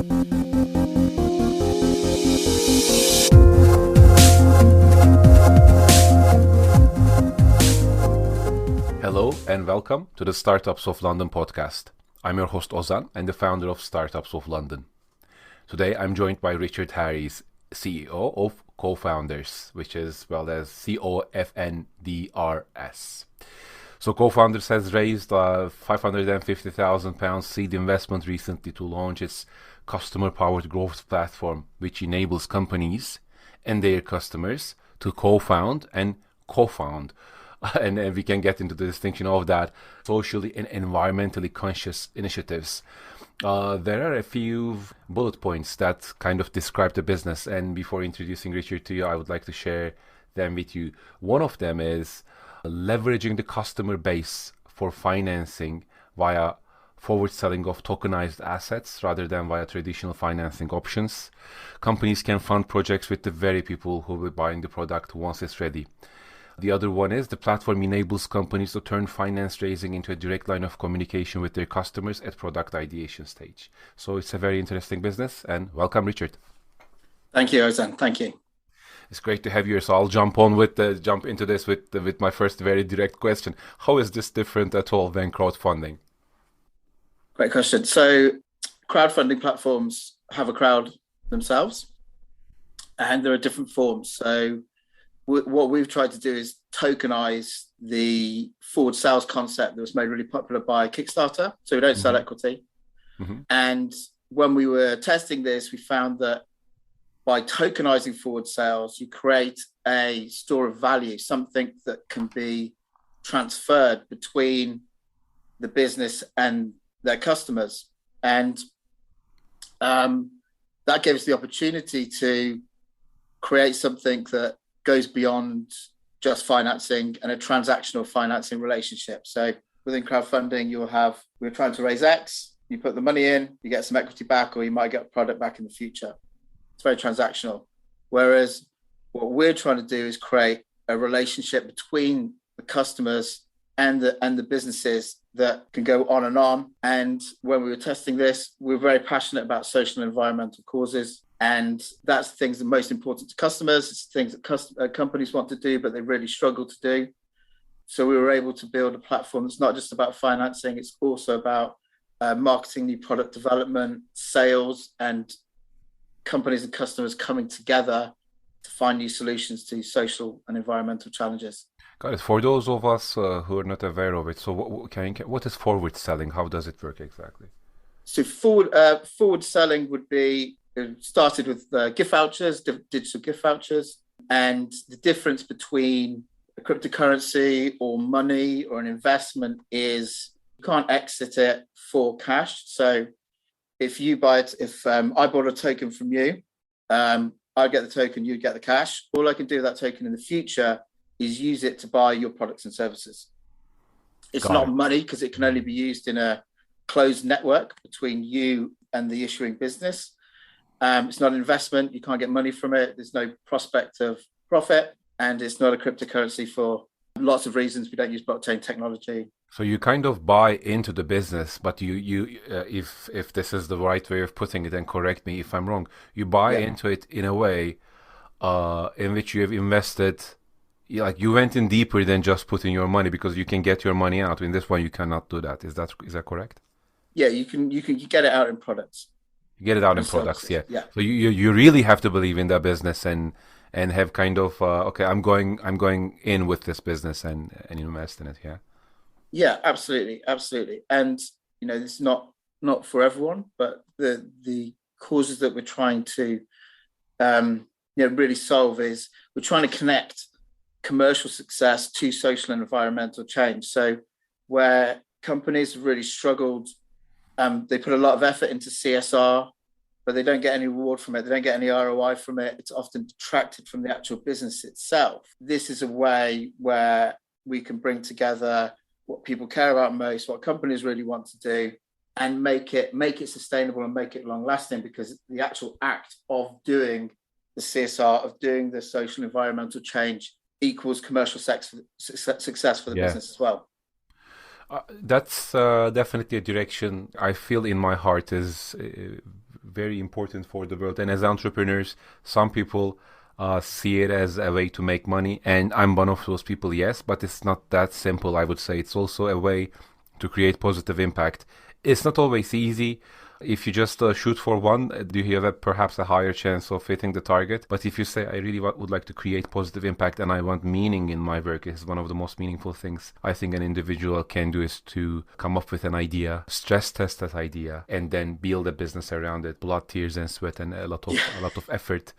Hello and welcome to the Startups of London podcast. I'm your host Ozan and the founder of Startups of London. Today I'm joined by Richard Harries, CEO of Cofndrs, which is spelled as Cofndrs. So Cofndrs has raised £550,000 seed investment recently to launch its customer-powered growth platform, which enables companies and their customers to co-found and co-found. And we can get into the distinction of that, socially and environmentally conscious initiatives. There are a few bullet points that kind of describe the business, and before introducing Richard to you, I would like to share them with you. One of them is leveraging the customer base for financing via forward selling of tokenized assets rather than via traditional financing options. Companies can fund projects with the very people who will be buying the product once it's ready. The other one is the platform enables companies to turn finance raising into a direct line of communication with their customers at product ideation stage. So it's a very interesting business, and welcome, Richard. Thank you, Ozan. Thank you. It's great to have you here. So I'll jump into this with my first very direct question. How is this different at all than crowdfunding? Great question. So crowdfunding platforms have a crowd themselves, and there are different forms. So what we've tried to do is tokenize the forward sales concept that was made really popular by Kickstarter. So we don't sell equity. And when we were testing this, we found that by tokenizing forward sales, you create a store of value, something that can be transferred between the business and their customers. And that gives the opportunity to create something that goes beyond just financing and a transactional financing relationship. So within crowdfunding, we're trying to raise X, you put the money in, you get some equity back, or you might get a product back in the future. It's very transactional. Whereas what we're trying to do is create a relationship between the customers and the businesses that can go on and on. And when we were testing this, we were very passionate about social and environmental causes. And that's the things that are most important to customers. It's things that companies want to do, but they really struggle to do. So we were able to build a platform that's not just about financing. It's also about marketing, new product development, sales, and companies and customers coming together to find new solutions to social and environmental challenges. Got it. For those of us who are not aware of it, so what is forward selling? How does it work exactly? So forward selling would be, it started with gift vouchers, digital gift vouchers, and the difference between a cryptocurrency or money or an investment is you can't exit it for cash. So if you buy it, if I bought a token from you, I get the token, you get the cash. All I can do with that token in the future is use it to buy your products and services. It's not money because it can only be used in a closed network between you and the issuing business. It's not an investment. You can't get money from it. There's no prospect of profit, and it's not a cryptocurrency for lots of reasons. We don't use blockchain technology. So you kind of buy into the business, but you if this is the right way of putting it, and correct me if I'm wrong, you buy into it in a way in which you have invested. Like you went in deeper than just putting your money, because you can get your money out. In this one, you cannot do that. Is that correct? Yeah, you get it out in products. You get it out in products, yeah. So you really have to believe in that business and have kind of okay, I'm going in with this business and invest in it, yeah. Yeah, absolutely. And this is not for everyone, but the causes that we're trying to really solve is we're trying to connect commercial success to social and environmental change. So where companies have really struggled, they put a lot of effort into CSR, but they don't get any reward from it. They don't get any ROI from it. It's often detracted from the actual business itself. This is a way where we can bring together what people care about most, what companies really want to do, and make it sustainable and make it long lasting, because the actual act of doing the CSR, of doing the social environmental change, equals commercial success for the business as well. That's definitely a direction I feel in my heart is very important for the world. And as entrepreneurs, some people see it as a way to make money, and I'm one of those people, yes, but it's not that simple, I would say. It's also a way to create positive impact. It's not always easy. If you just shoot for one, do you have perhaps a higher chance of hitting the target? But if you say, I really would like to create positive impact and I want meaning in my work, is one of the most meaningful things I think an individual can do, is to come up with an idea, stress test that idea, and then build a business around it. Blood, tears, and sweat, and a lot of effort.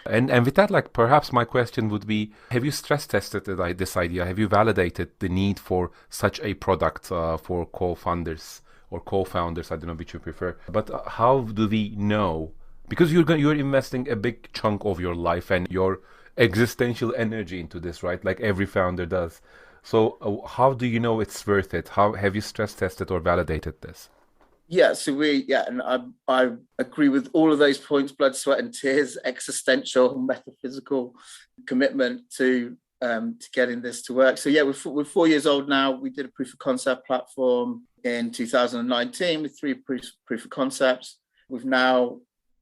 And with that, like, perhaps my question would be: have you stress tested this idea? Have you validated the need for such a product for co-founders? Or co-founders, I don't know which you prefer. But how do we know? Because you're investing a big chunk of your life and your existential energy into this, right? Like every founder does. So how do you know it's worth it? How have you stress tested or validated this? Yeah, so and I agree with all of those points: blood, sweat, and tears, existential, metaphysical commitment to getting this to work. So yeah, we're 4 years old now. We did a proof of concept platform in 2019 with 3 proof of concepts. We've now,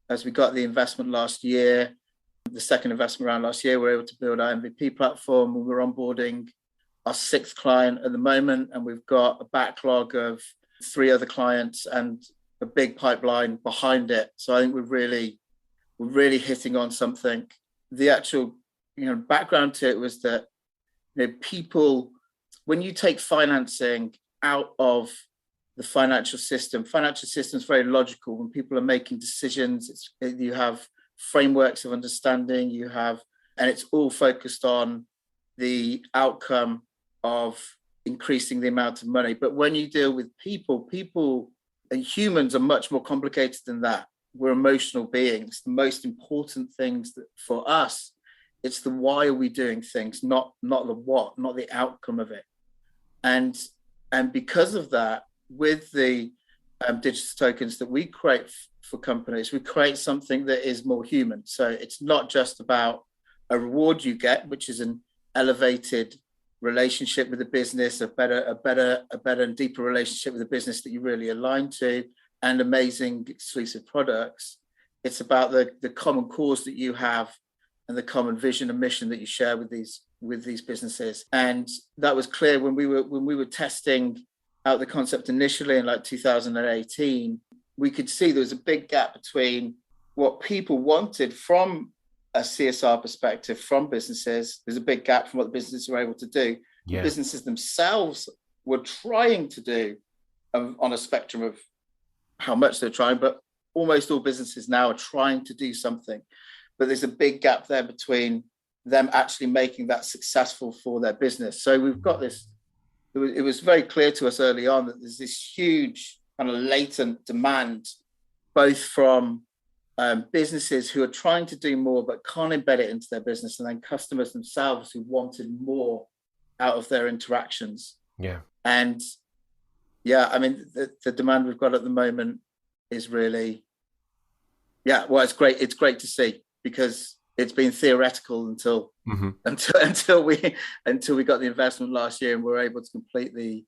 as we got the investment last year, the second investment round last year, we're able to build our MVP platform. We're onboarding our 6th client at the moment, and we've got a backlog of 3 other clients and a big pipeline behind it. So I think we're really hitting on something. The actual background to it was that people, when you take financing out of the financial system is very logical. When people are making decisions, you have frameworks of understanding, and it's all focused on the outcome of increasing the amount of money. But when you deal with people and humans are much more complicated than that. We're emotional beings. The most important things for us, it's the why are we doing things, not the what, not the outcome of it. And because of that, with the digital tokens that we create for companies, we create something that is more human. So it's not just about a reward you get, which is an elevated relationship with the business, a better and deeper relationship with the business that you really align to, and amazing exclusive products. It's about the common cause that you have and the common vision and mission that you share with these businesses. And that was clear when we were testing out the concept initially in like 2018. We could see there was a big gap between what people wanted from a CSR perspective from businesses. There's a big gap from what the businesses were able to do. Yeah. The businesses themselves were trying to do on a spectrum of how much they're trying, but almost all businesses now are trying to do something. But there's a big gap there between them actually making that successful for their business. So we've got this, it was very clear to us early on that there's this huge kind of latent demand, both from businesses who are trying to do more but can't embed it into their business, and then customers themselves who wanted more out of their interactions. Yeah. And yeah, I mean, the demand we've got at the moment is really, well, it's great. It's great to see, because it's been theoretical until we got the investment last year and we were able to complete the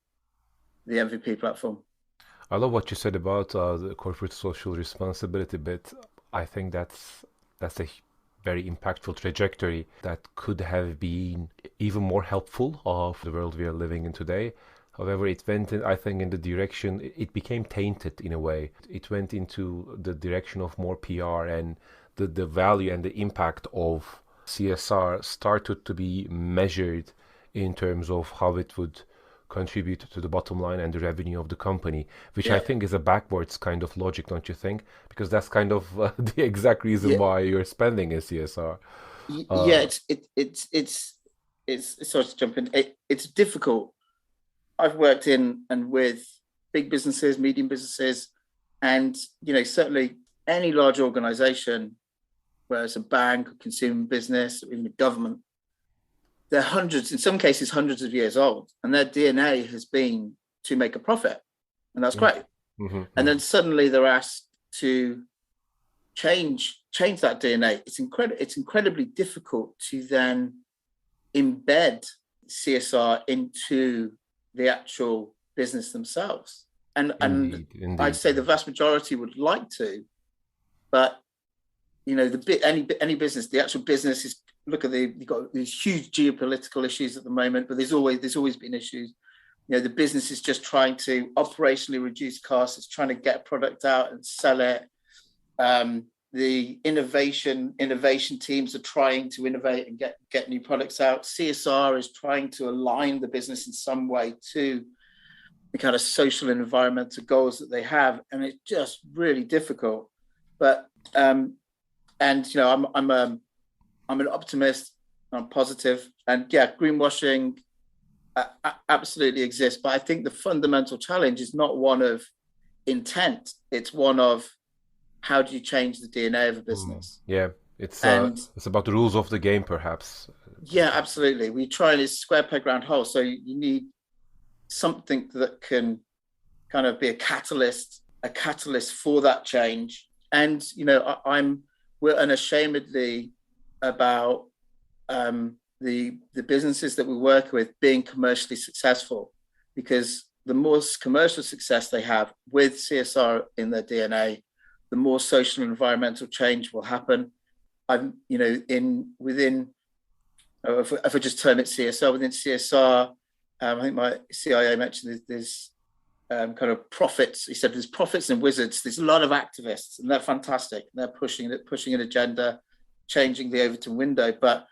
MVP platform. I love what you said about the corporate social responsibility bit. I think that's a very impactful trajectory that could have been even more helpful of the world we are living in today. However, it went, I think, in the direction, it became tainted in a way. It went into the direction of more PR, and the value and the impact of CSR started to be measured in terms of how it would contribute to the bottom line and the revenue of the company, which I think is a backwards kind of logic, don't you think? Because that's kind of the exact reason why you're spending in CSR. It's sorry to jump in. It's difficult. I've worked in and with big businesses, medium businesses, and certainly any large organization, whether it's a bank, a consumer business, or even a government, they're hundreds, in some cases hundreds of years old, and their DNA has been to make a profit, and that's great. And then suddenly they're asked to change that DNA. It's incredibly difficult to then embed CSR into the actual business themselves. And Indeed. I'd say the vast majority would like to, But any business, the actual business is, look at you've got these huge geopolitical issues at the moment, but there's always been issues. The business is just trying to operationally reduce costs. It's trying to get product out and sell it. The innovation teams are trying to innovate and get new products out. CSR is trying to align the business in some way to the kind of social and environmental goals that they have, and it's just really difficult. But I'm an optimist. I'm positive, and greenwashing absolutely exists. But I think the fundamental challenge is not one of intent; it's one of how do you change the DNA of a business? It's about the rules of the game, perhaps. Yeah, absolutely. We try and it's square peg round hole. So you need something that can kind of be a catalyst for that change. And we're unashamedly about the businesses that we work with being commercially successful, because the more commercial success they have with CSR in their DNA, the more social and environmental change will happen. If I just term it CSR, within CSR, I think my CIO mentioned there's kind of prophets. He said there's prophets and wizards. There's a lot of activists, and they're fantastic. They're pushing an agenda, changing the Overton window, but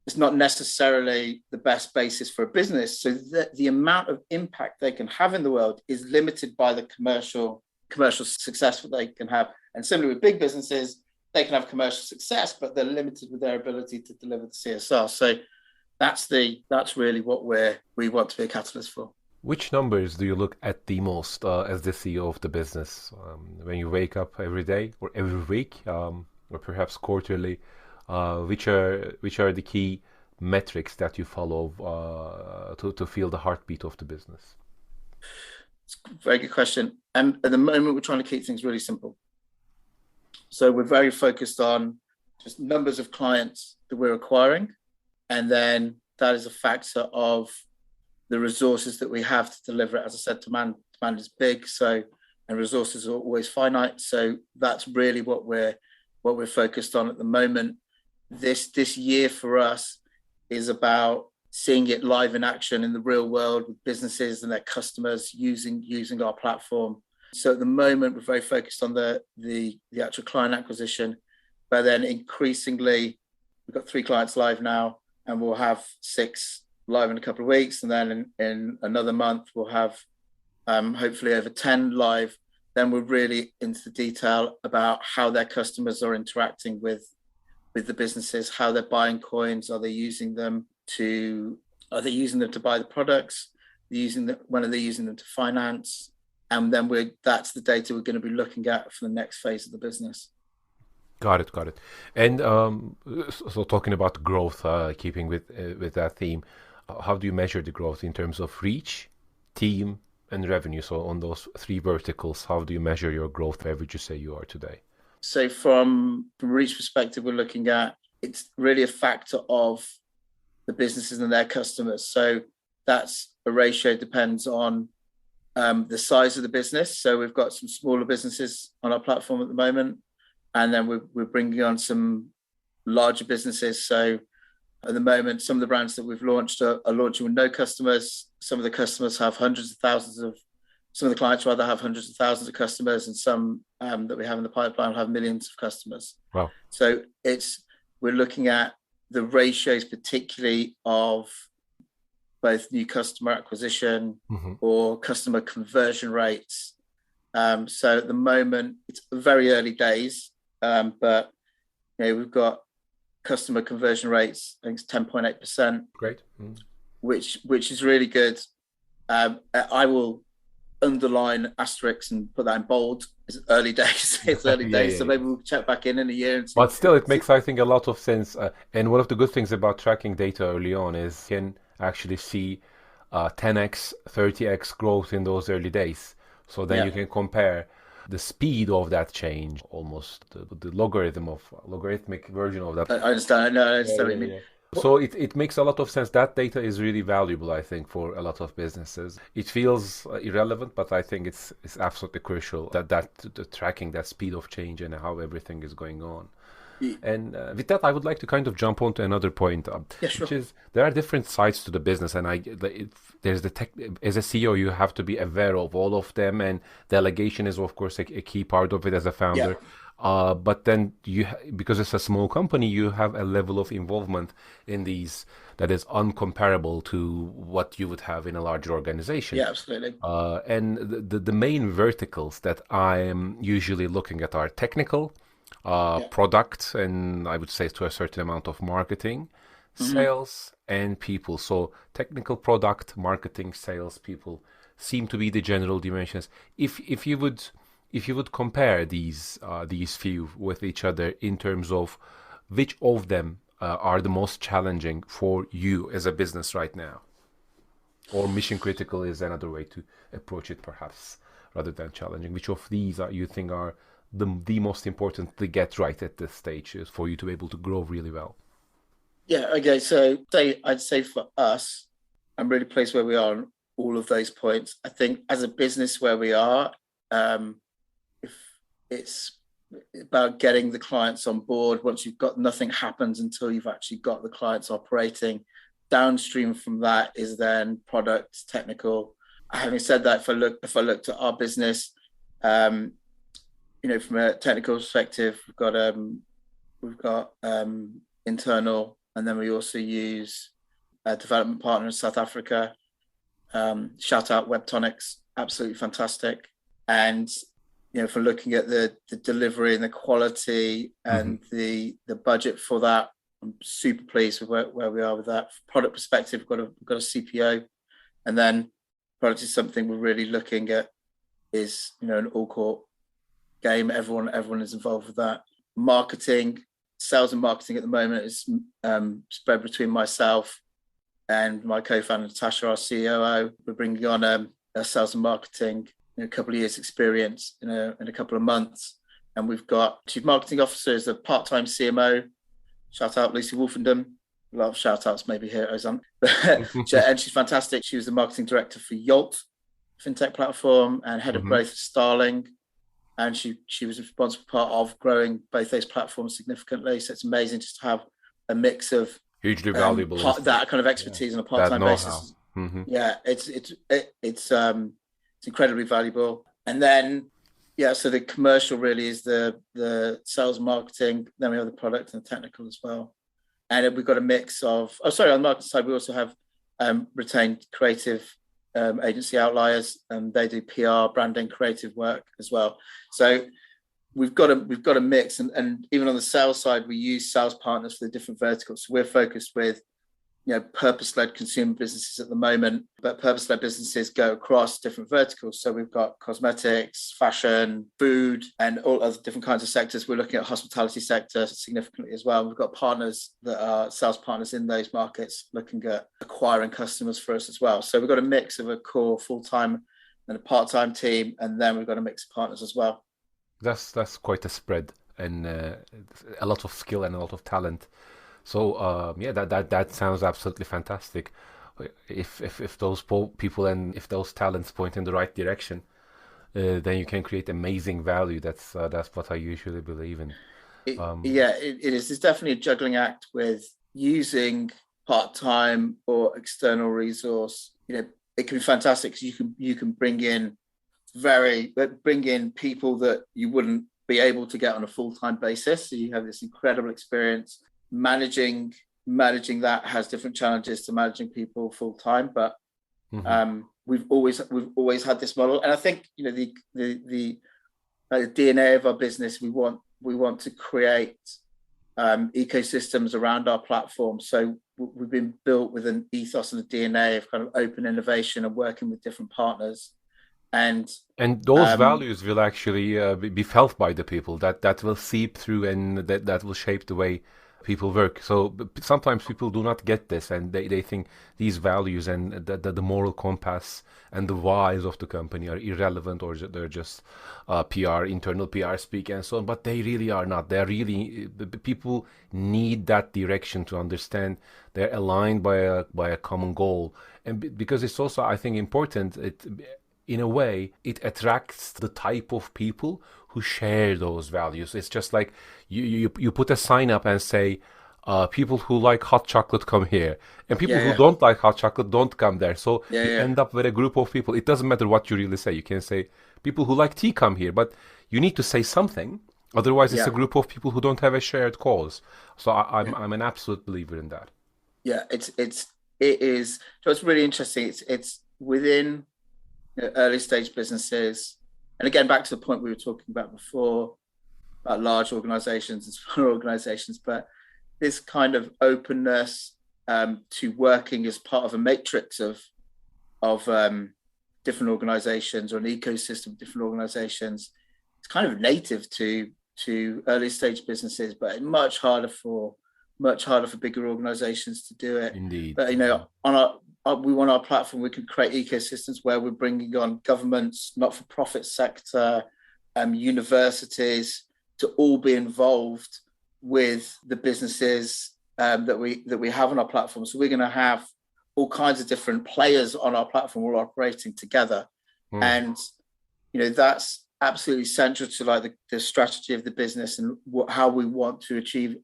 it's not necessarily the best basis for a business. So the amount of impact they can have in the world is limited by the commercial success that they can have. And similarly with big businesses, they can have commercial success, but they're limited with their ability to deliver the CSR. So that's really what we want to be a catalyst for. Which numbers do you look at the most as the CEO of the business when you wake up every day or every week, or perhaps quarterly? Which are the key metrics that you follow to feel the heartbeat of the business? It's a very good question. And at the moment, we're trying to keep things really simple. So we're very focused on just numbers of clients that we're acquiring. And then that is a factor of the resources that we have to deliver it. As I said, demand is big, and resources are always finite. So that's really what we're focused on at the moment. This year for us is about seeing it live in action in the real world with businesses and their customers using our platform. So at the moment, we're very focused on the actual client acquisition, but then increasingly, we've got 3 clients live now, and we'll have 6 live in a couple of weeks. And then in another month, we'll have hopefully over 10 live. Then we're really into the detail about how their customers are interacting with the businesses, how they're buying coins, are they using them to buy the products, when are they using them to finance? And then that's the data we're going to be looking at for the next phase of the business. Got it. And so talking about growth, keeping with that theme, how do you measure the growth in terms of reach, team, and revenue? So on those 3 verticals, how do you measure your growth? Where would you say you are today? So from a reach perspective, we're looking at, it's really a factor of the businesses and their customers. So that's a ratio, depends on the size of the business. So we've got some smaller businesses on our platform at the moment, and then we're bringing on some larger businesses. So at the moment, some of the brands that we've launched are launching with no customers. Some of the customers have some of the clients rather have hundreds of thousands of customers, and some that we have in the pipeline have millions of customers. Wow. So we're looking at the ratios, particularly of both new customer acquisition or customer conversion rates. So at the moment, it's very early days, but we've got customer conversion rates, I think it's 10.8%. Great. Which is really good. I will underline asterisks and put that in bold. It's early days. So maybe we'll check back in a year. And see. But still, it makes, I think, a lot of sense. And one of the good things about tracking data early on is you can actually see 10x, 30x growth in those early days. So then you can compare the speed of that change, almost the logarithmic version of that. I understand. I understand what you mean. So it makes a lot of sense. That data is really valuable, I think, for a lot of businesses. It feels irrelevant, but I think it's absolutely crucial that the tracking, that speed of change and how everything is going on. Yeah, And with that, I would like to kind of jump on to another point, which sure. is there are different sides to the business, and there's the tech. As a CEO, you have to be aware of all of them, and delegation is, of course, a key part of it as a Yeah, founder. But then because it's a small company, you have a level of involvement in these that is uncomparable to what you would have in a larger organization. yeah, absolutely. And the main verticals that I am usually looking at are technical, Yeah. product, and I would say to a certain amount of marketing, Hmm. sales, and people. So technical, product, marketing, sales, people seem to be the general dimensions. If you would compare these few with each other in terms of which of them are the most challenging for you as a business right now, or mission critical is another way to approach it, perhaps, rather than challenging. Which of these are you think are the most important to get right at this stage is for you to be able to grow really well? Yeah. Okay. So I'd say for us, I'm really pleased where we are on all of those points. I think as a business where we are, if it's about getting the clients on board, once you've got, nothing happens until you've actually got the clients operating. Downstream from that is then product, technical. Having said that, if I looked at our business, um, from a technical perspective, we've got internal, and then we also use a development partner in South Africa. Shout out Webtonics, absolutely fantastic. And for looking at the delivery and the quality Hmm. and the budget for that, I'm super pleased with where we are with that. From product perspective, we've got a CPO, and then product is something we're really looking at is an all court game. Everyone is involved with that. Marketing, sales and marketing at the moment is spread between myself and my co-founder Natasha, our COO. We're bringing on a sales and marketing, a couple of years experience in a couple of months, and we've got chief marketing officer as a part-time CMO. Shout out Lucy Wolfenden. A lot of shout outs maybe here at Ozan. And she's fantastic. She was the marketing director for Yolt fintech platform and head of Hmm. growth at Starling, and she was a responsible part of growing both those platforms significantly. So it's amazing just to have a mix of Hugely valuable insight. that kind of Yeah, expertise on a that part-time know-how. basis. Hmm. Yeah, it's incredibly valuable. And then so the commercial really is the sales and marketing. Then we have the product and the technical as well. And we've got a mix of. Oh, sorry, on the marketing side, we also have retained creative agency Outliers, and they do PR, branding, creative work as well. So we've got a mix, and even on the sales side, we use sales partners for the different verticals. So we're focused with purpose-led consumer businesses at the moment, but purpose-led businesses go across different verticals. So we've got cosmetics, fashion, food, and all other different kinds of sectors. We're looking at hospitality sector significantly as well. We've got partners that are sales partners in those markets looking at acquiring customers for us as well. So we've got a mix of a core full-time and a part-time team, and then we've got a mix of partners as well. That's quite a spread, and a lot of skill and a lot of talent. So yeah, that sounds absolutely fantastic. If those people and if those talents point in the right direction, then you can create amazing value. That's what I usually believe in. Um, It is. It's definitely a juggling act with using part-time or external resource. It can be fantastic because you can bring in people that you wouldn't be able to get on a full-time basis. So you have this incredible experience managing that. Has different challenges to managing people full-time, but mhm. we've always had this model, and I think the DNA of our business. We want to create ecosystems around our platform. So we've been built with an ethos and a DNA of kind of open innovation and working with different partners. And And those um, values will actually be felt by the people. That will seep through, and that will shape the way people work. So sometimes people do not get this, and they think these values and the moral compass and the whys of the company are irrelevant, or they're just PR, internal PR speak and so on. But they really are not. They're really, people need that direction to understand they're aligned by a common goal. And because it's also, I think, important, in a way, it attracts the type of people who share those values. It's just like you put a sign up and say, people who like hot chocolate come here, and people who don't like hot chocolate don't come there. So you end up with a group of people. It doesn't matter what you really say. You can say people who like tea come here, but you need to say something. Otherwise, it's a group of people who don't have a shared cause. So I'm an absolute believer in that. Yeah, it is. So it's really interesting. It's within early stage businesses, and again back to the point we were talking about before about large organizations and smaller organizations, but this kind of openness to working as part of a matrix of different organizations, or an ecosystem of different organizations. It's kind of native to early stage businesses, but much harder for bigger organizations to do it. Indeed. But we want our platform, we can create ecosystems where we're bringing on governments, not-for-profit sector, universities to all be involved with the businesses that we have on our platform. So we're going to have all kinds of different players on our platform all operating together. And that's absolutely central to like the strategy of the business, and how we want to achieve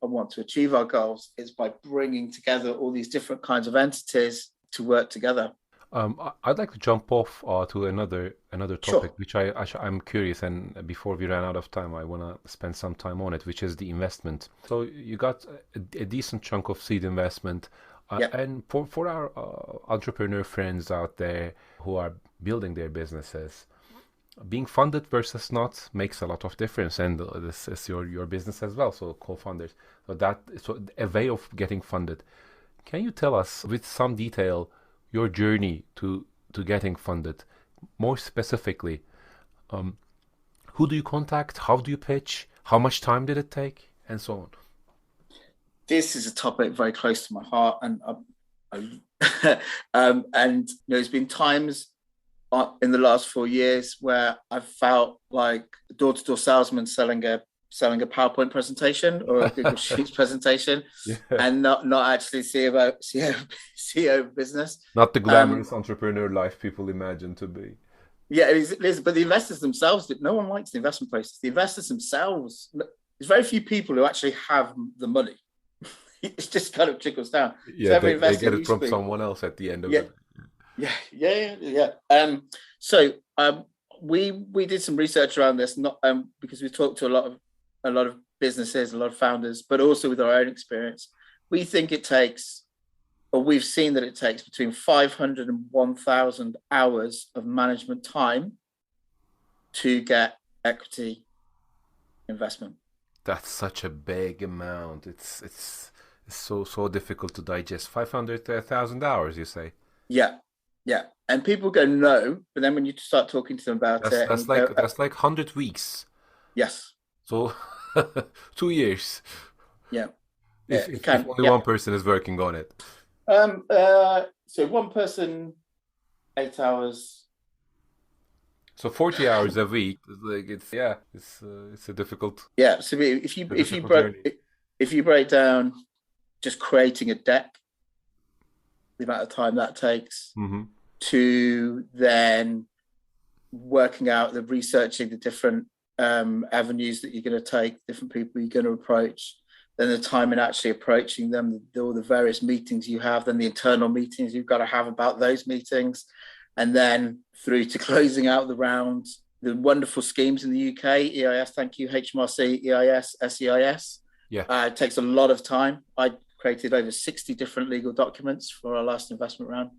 our goals is by bringing together all these different kinds of entities to work together. I'd like to jump off to another topic, sure, which I'm curious, and before we run out of time, I want to spend some time on it, which is the investment. So you got a decent chunk of seed investment, and for our entrepreneur friends out there who are building their businesses, being funded versus not makes a lot of difference, and this is your business as well. So Cofndrs, so a way of getting funded. Can you tell us with some detail your journey to getting funded? More specifically, who do you contact? How do you pitch? How much time did it take? And so on. This is a topic very close to my heart, and there's been times in the last 4 years where I've felt like a door-to-door salesman selling a PowerPoint presentation or a Google Sheets presentation, and not actually CEO of business. Not the glamorous entrepreneur life people imagine to be. Yeah, it is. But the investors themselves, no one likes the investment process. The investors themselves, there's very few people who actually have the money. It just kind of trickles down. Yeah, so they get it from someone else at the end of it. Yeah. So we did some research around this, not because we talked to a lot of businesses, a lot of founders, but also with our own experience. We think it takes, or we've seen that it takes, between 500 and 1,000 hours of management time to get equity investment. That's such a big amount. It's so difficult to digest. 500 to 1,000 hours, you say? Yeah. And people go, no, but then when you start talking to them about it, that's like 100 weeks. Yes. So 2 years. Yeah. If only one person is working on it. So one person, 8 hours. So 40 hours a week. It's a difficult. Yeah. So if you break down just creating a deck, the amount of time that takes, to then working out researching the different avenues that you're going to take, different people you're going to approach, then the time in actually approaching them, all the various meetings you have, then the internal meetings you've got to have about those meetings, and then through to closing out the rounds, the wonderful schemes in the UK, EIS, thank you, HMRC, EIS, SEIS. Yeah. It takes a lot of time. I created over 60 different legal documents for our last investment round.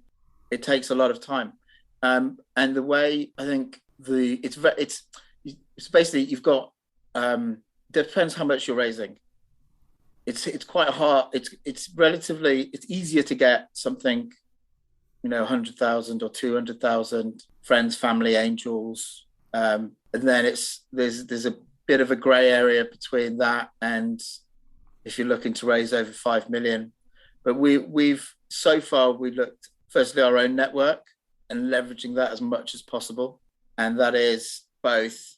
It takes a lot of time. And the way I think it's basically, you've got, depends how much you're raising. It's quite hard. It's easier to get something, 100,000 or 200,000 friends, family, angels. And then there's a bit of a gray area between that and if you're looking to raise over 5 million. But we've so far we looked firstly our own network and leveraging that as much as possible, and that is both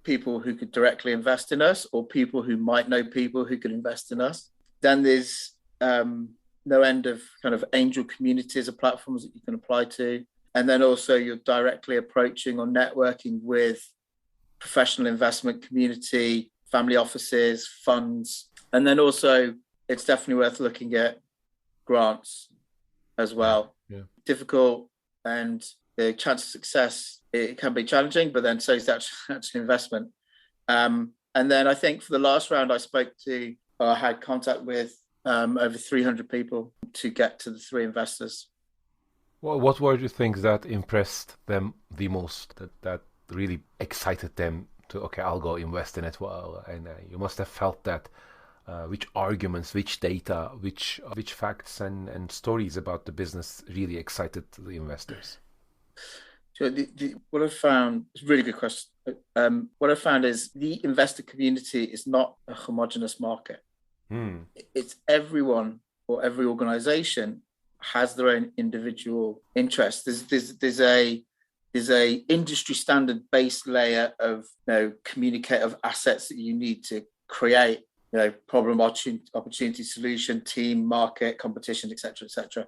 people who could directly invest in us or people who might know people who could invest in us. Then there's no end of kind of angel communities or platforms that you can apply to. And then also you're directly approaching or networking with professional investment community, family offices, funds. And then also it's definitely worth looking at grants as well. Yeah. Difficult, and the chance of success, it can be challenging, but then so is the actual investment. And then I think for the last round, I had contact with over 300 people to get to the 3 investors. Well, what were the things that impressed them the most, that really excited them to, okay, I'll go invest in it? Well, and you must have felt that. Which arguments, which data, which facts and stories about the business really excited the investors? So what I've found is a really good question. What I found is the investor community is not a homogenous market. It's everyone or every organization has their own individual interests. There's a industry standard base layer of communicative assets that you need to create. Problem, opportunity, solution, team, market, competition, etc.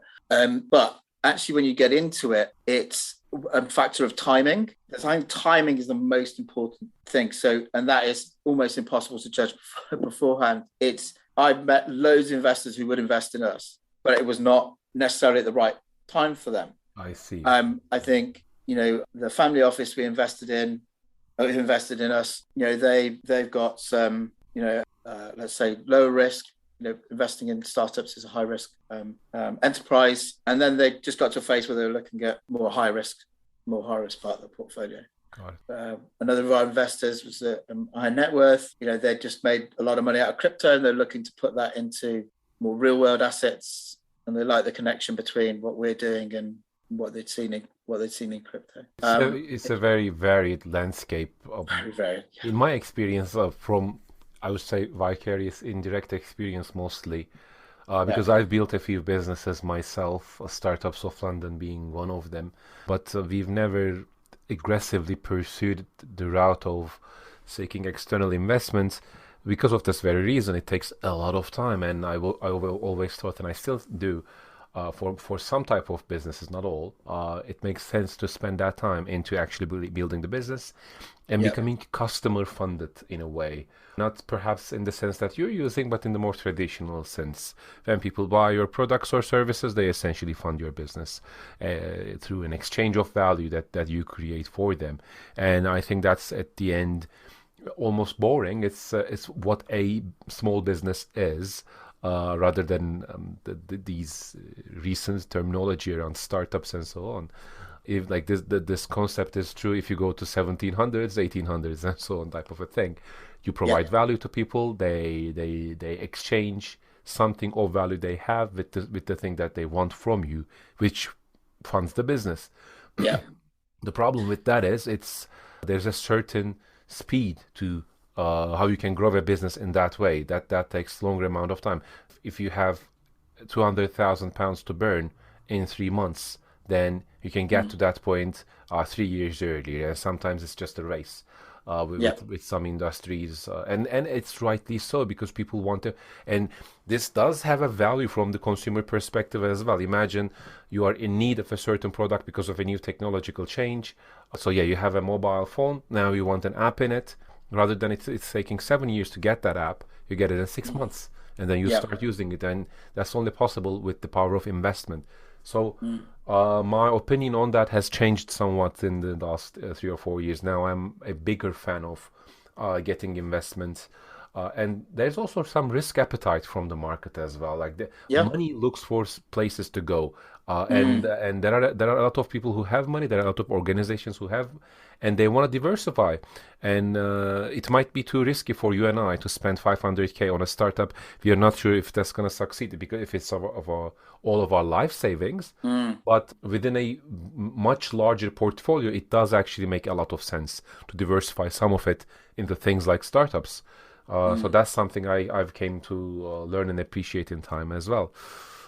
But actually, when you get into it, it's a factor of timing. I think timing is the most important thing. And that is almost impossible to judge beforehand. I've met loads of investors who would invest in us, but it was not necessarily at the right time for them. I see. I think the family office who invested in us. They've got some let's say lower risk. Investing in startups is a high risk enterprise, and then they just got to a phase where they were looking at more high risk part of the portfolio. Another of our investors was a high net worth. They just made a lot of money out of crypto, and they're looking to put that into more real world assets, and they like the connection between what we're doing and what they'd seen in crypto. It's a very varied landscape. Very varied. In my experience, from I would say vicarious indirect experience mostly, because I've built a few businesses myself, startups of London being one of them, but we've never aggressively pursued the route of seeking external investments because of this very reason. It takes a lot of time, and I always thought, and I still do, for some type of businesses, not all, it makes sense to spend that time into actually building the business and becoming customer funded in a way. Not perhaps in the sense that you're using, but in the more traditional sense. When people buy your products or services, they essentially fund your business through an exchange of value that you create for them. And I think that's at the end almost boring. It's what a small business is. Rather than these recent terminology around startups and so on. If like this concept is true, if you go to 1700s, 1800s, and so on type of a thing, you provide value to people. They exchange something of value they have with the thing that they want from you, which funds the business. Yeah. The problem with that is there's a certain speed to how you can grow a business in that way. That takes longer amount of time. If you have £200,000 to burn in 3 months, then you can get to that point 3 years earlier. Sometimes it's just a race with some industries, and it's rightly so, because people want to. And this does have a value from the consumer perspective as well. Imagine you are in need of a certain product because of a new technological change. So you have a mobile phone, now you want an app in it. Rather than it's taking 7 years to get that app, you get it in 6 months, and then you start using it, and that's only possible with the power of investment. So my opinion on that has changed somewhat in the last 3 or 4 years. Now I'm a bigger fan of getting investments, and there's also some risk appetite from the market as well. Like money looks for places to go, and there are a lot of people who have money. There are a lot of organizations who have, and they want to diversify. And it might be too risky for you and I to spend 500k on a startup. We are not sure if that's going to succeed, because if it's all of our life savings. But within a much larger portfolio, it does actually make a lot of sense to diversify some of it into things like startups. So that's something I've came to learn and appreciate in time as well.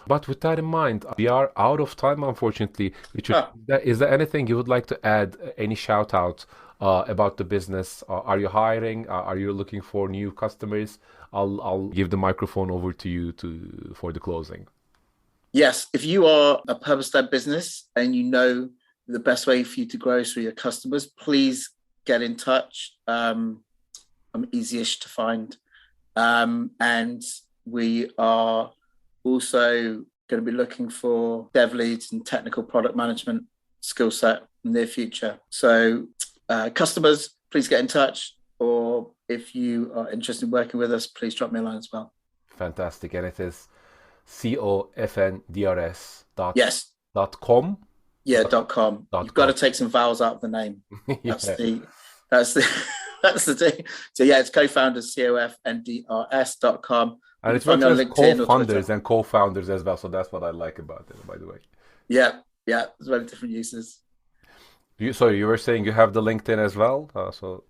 But with that in mind, we are out of time, unfortunately. Richard, is there anything you would like to add? Any shout out about the business? Are you hiring? Are you looking for new customers? I'll give the microphone over to you for the closing. Yes, if you are a purpose-led business and you know the best way for you to grow is through your customers, please get in touch. I'm easy-ish to find. And we are also going to be looking for dev leads and technical product management skill set in the near future. So customers, please get in touch. Or if you are interested in working with us, please drop me a line as well. Fantastic. And it is Cofndrs .com. Yeah, .com. You've got to take some vowels out of the name. That's the thing. So yeah, it's Cofndrs, Cofndrs.com. And it's not just co-funders and co-founders as well. So that's what I like about it, by the way. Yeah. There's very different uses. Sorry, you were saying you have the LinkedIn as well?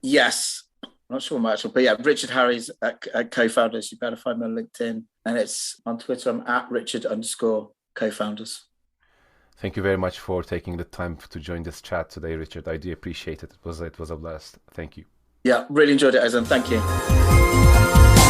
Yes. I'm not sure much, but yeah, Richard Harries at Cofndrs. You better find me on LinkedIn. And it's on Twitter. I'm at Richard_Cofndrs. Thank you very much for taking the time to join this chat today, Richard. I do appreciate it. It was a blast. Thank you. Yeah, really enjoyed it, Ozan. Thank you.